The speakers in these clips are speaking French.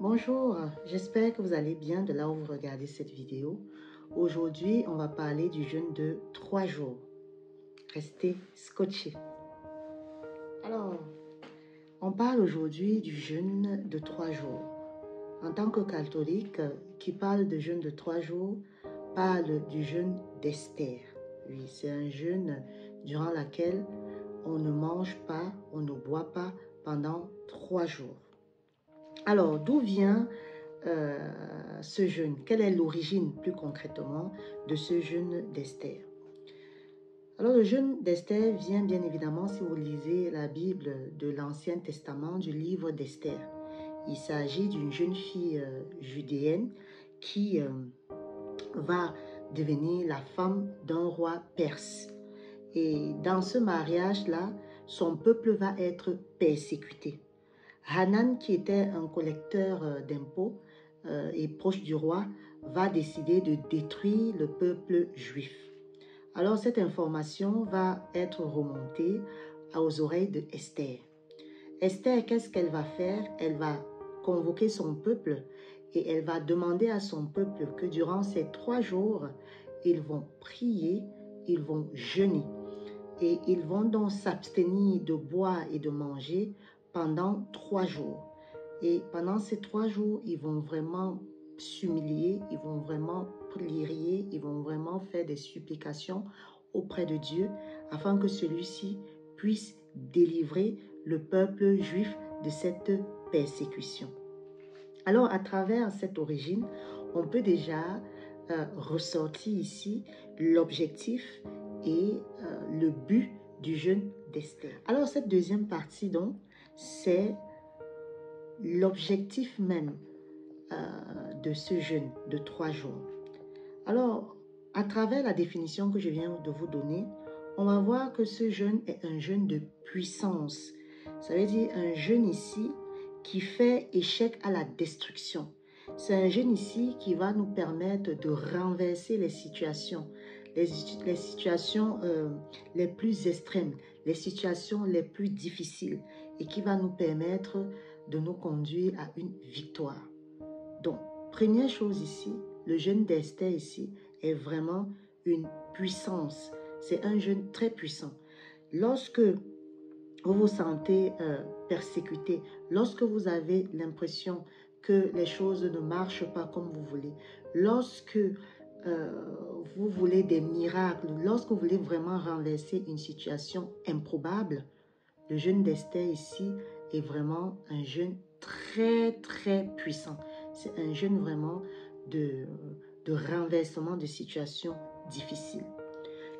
Bonjour, j'espère que vous allez bien de là où vous regardez cette vidéo. Aujourd'hui, on va parler du jeûne de 3 jours. Restez scotchés. Alors, on parle aujourd'hui du jeûne de 3 jours. En tant que catholique, qui parle de jeûne de 3 jours, parle du jeûne d'Esther. Oui, c'est un jeûne durant lequel on ne mange pas, on ne boit pas pendant 3 jours. Alors, d'où vient ce jeûne? Quelle est l'origine, plus concrètement, de ce jeûne d'Esther? Alors, le jeûne d'Esther vient bien évidemment, si vous lisez la Bible de l'Ancien Testament, du livre d'Esther. Il s'agit d'une jeune fille judéenne qui va devenir la femme d'un roi perse. Et dans ce mariage-là, son peuple va être persécuté. Hanan, qui était un collecteur d'impôts et proche du roi, va décider de détruire le peuple juif. Alors cette information va être remontée aux oreilles de Esther. Esther, qu'est-ce qu'elle va faire? Elle va convoquer son peuple et elle va demander à son peuple que durant ces 3 jours, ils vont prier, ils vont jeûner et ils vont donc s'abstenir de boire et de manger pendant 3 jours. Et pendant ces 3 jours, ils vont vraiment s'humilier, ils vont vraiment prier, ils vont vraiment faire des supplications auprès de Dieu afin que celui-ci puisse délivrer le peuple juif de cette persécution. Alors, à travers cette origine, on peut déjà ressortir ici l'objectif et le but du jeûne d'Esther. Alors, cette deuxième partie, donc, c'est l'objectif même de ce jeûne de 3 jours. Alors, à travers la définition que je viens de vous donner, on va voir que ce jeûne est un jeûne de puissance. Ça veut dire un jeûne ici qui fait échec à la destruction. C'est un jeûne ici qui va nous permettre de renverser les situations, les situations les plus extrêmes, les situations les plus difficiles et qui va nous permettre de nous conduire à une victoire. Donc, première chose ici, le jeûne d'Esther ici est vraiment une puissance. C'est un jeûne très puissant. Lorsque vous vous sentez persécuté, lorsque vous avez l'impression que les choses ne marchent pas comme vous voulez, lorsque vous voulez des miracles, lorsque vous voulez vraiment renverser une situation improbable, le jeûne d'Esther ici est vraiment un jeûne très puissant. C'est un jeûne vraiment de renversement de situations difficiles.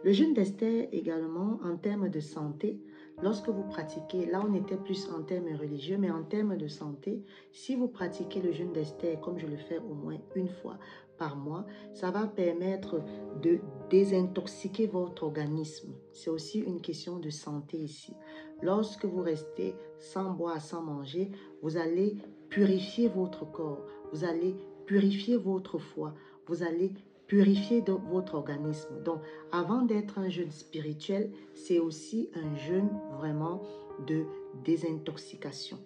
Le jeûne d'Esther également, en termes de santé, lorsque vous pratiquez, là on était plus en termes religieux, mais en termes de santé, si vous pratiquez le jeûne d'Esther, comme je le fais au moins une fois par mois, ça va permettre de désintoxiquer votre organisme. C'est aussi une question de santé ici. Lorsque vous restez sans boire, sans manger, vous allez purifier votre corps, vous allez purifier votre foie, vous allez purifier votre organisme. Donc, avant d'être un jeûne spirituel, c'est aussi un jeûne vraiment de désintoxication.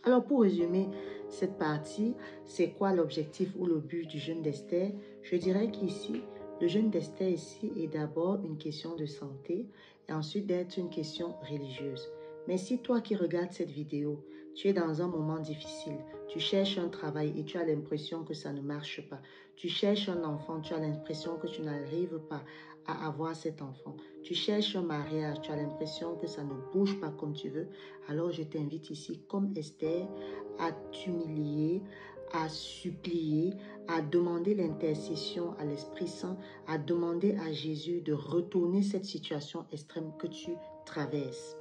Alors, pour résumer cette partie, c'est quoi l'objectif ou le but du jeûne d'Esther? Je dirais qu'ici, le jeûne d'Esther ici est d'abord une question de santé et ensuite d'être une question religieuse. Mais si toi qui regardes cette vidéo, tu es dans un moment difficile, tu cherches un travail et tu as l'impression que ça ne marche pas, tu cherches un enfant, tu as l'impression que tu n'arrives pas à avoir cet enfant, tu cherches un mariage, tu as l'impression que ça ne bouge pas comme tu veux, alors je t'invite ici, comme Esther, à t'humilier, à supplier, à demander l'intercession à l'Esprit Saint, à demander à Jésus de retourner cette situation extrême que tu traverses.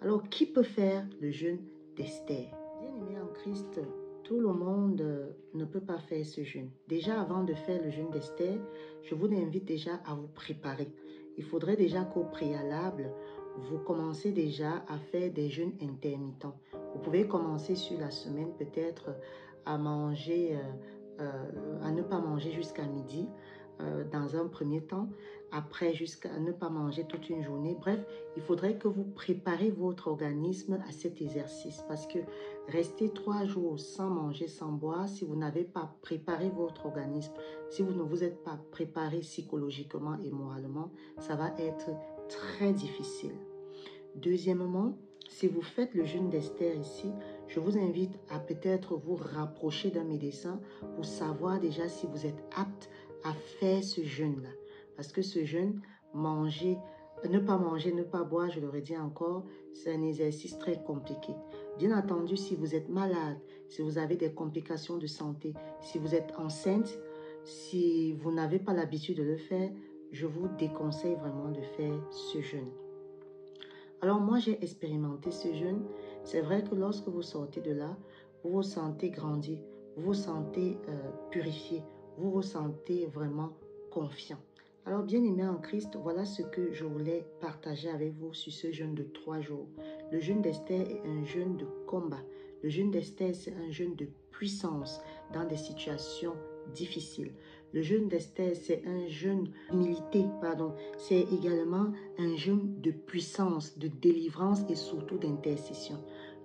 Alors, qui peut faire le jeûne d'Esther? Bien-aimé en Christ, tout le monde ne peut pas faire ce jeûne. Déjà, avant de faire le jeûne d'Esther, je vous invite déjà à vous préparer. Il faudrait déjà qu'au préalable, vous commencez déjà à faire des jeûnes intermittents. Vous pouvez commencer sur la semaine peut-être à manger, à ne pas manger jusqu'à midi, dans un premier temps, après jusqu'à ne pas manger toute une journée. Bref, il faudrait que vous préparez votre organisme à cet exercice parce que rester 3 jours sans manger, sans boire, si vous n'avez pas préparé votre organisme, si vous ne vous êtes pas préparé psychologiquement et moralement, ça va être très difficile. Deuxièmement, si vous faites le jeûne d'Esther ici, je vous invite à peut-être vous rapprocher d'un médecin pour savoir déjà si vous êtes apte à faire ce jeûne-là. Parce que ce jeûne, ne pas manger, ne pas boire, je l'aurais dit encore, c'est un exercice très compliqué. Bien entendu, si vous êtes malade, si vous avez des complications de santé, si vous êtes enceinte, si vous n'avez pas l'habitude de le faire, je vous déconseille vraiment de faire ce jeûne. Alors moi, j'ai expérimenté ce jeûne. C'est vrai que lorsque vous sortez de là, vous vous sentez grandi, vous vous sentez purifié, vous vous sentez vraiment confiant. Alors, bien-aimés en Christ, voilà ce que je voulais partager avec vous sur ce jeûne de 3 jours. Le jeûne d'Esther est un jeûne de combat. Le jeûne d'Esther, c'est un jeûne de puissance dans des situations difficiles. Le jeûne d'Esther, c'est un jeûne d'humilité, pardon. C'est également un jeûne de puissance, de délivrance et surtout d'intercession.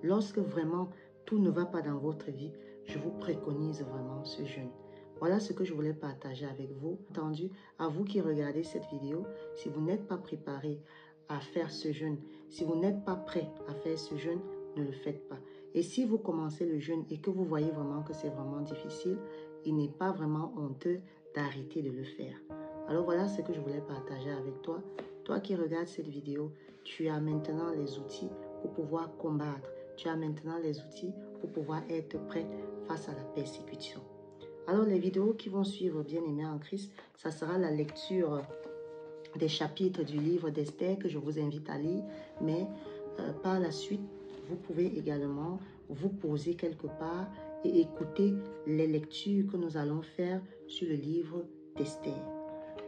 Lorsque vraiment tout ne va pas dans votre vie, je vous préconise vraiment ce jeûne. Voilà ce que je voulais partager avec vous. Entendu, à vous qui regardez cette vidéo, si vous n'êtes pas préparé à faire ce jeûne, si vous n'êtes pas prêt à faire ce jeûne, ne le faites pas. Et si vous commencez le jeûne et que vous voyez vraiment que c'est vraiment difficile, il n'est pas vraiment honteux d'arrêter de le faire. Alors voilà ce que je voulais partager avec toi. Toi qui regardes cette vidéo, tu as maintenant les outils pour pouvoir combattre. Tu as maintenant les outils pour pouvoir être prêt face à la persécution. Alors les vidéos qui vont suivre, bien-aimés en Christ, ça sera la lecture des chapitres du livre d'Esther que je vous invite à lire. Mais par la suite, vous pouvez également vous poser quelque part et écouter les lectures que nous allons faire sur le livre d'Esther.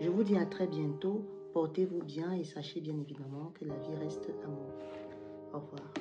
Je vous dis à très bientôt. Portez-vous bien et sachez bien évidemment que la vie reste amour. Au revoir.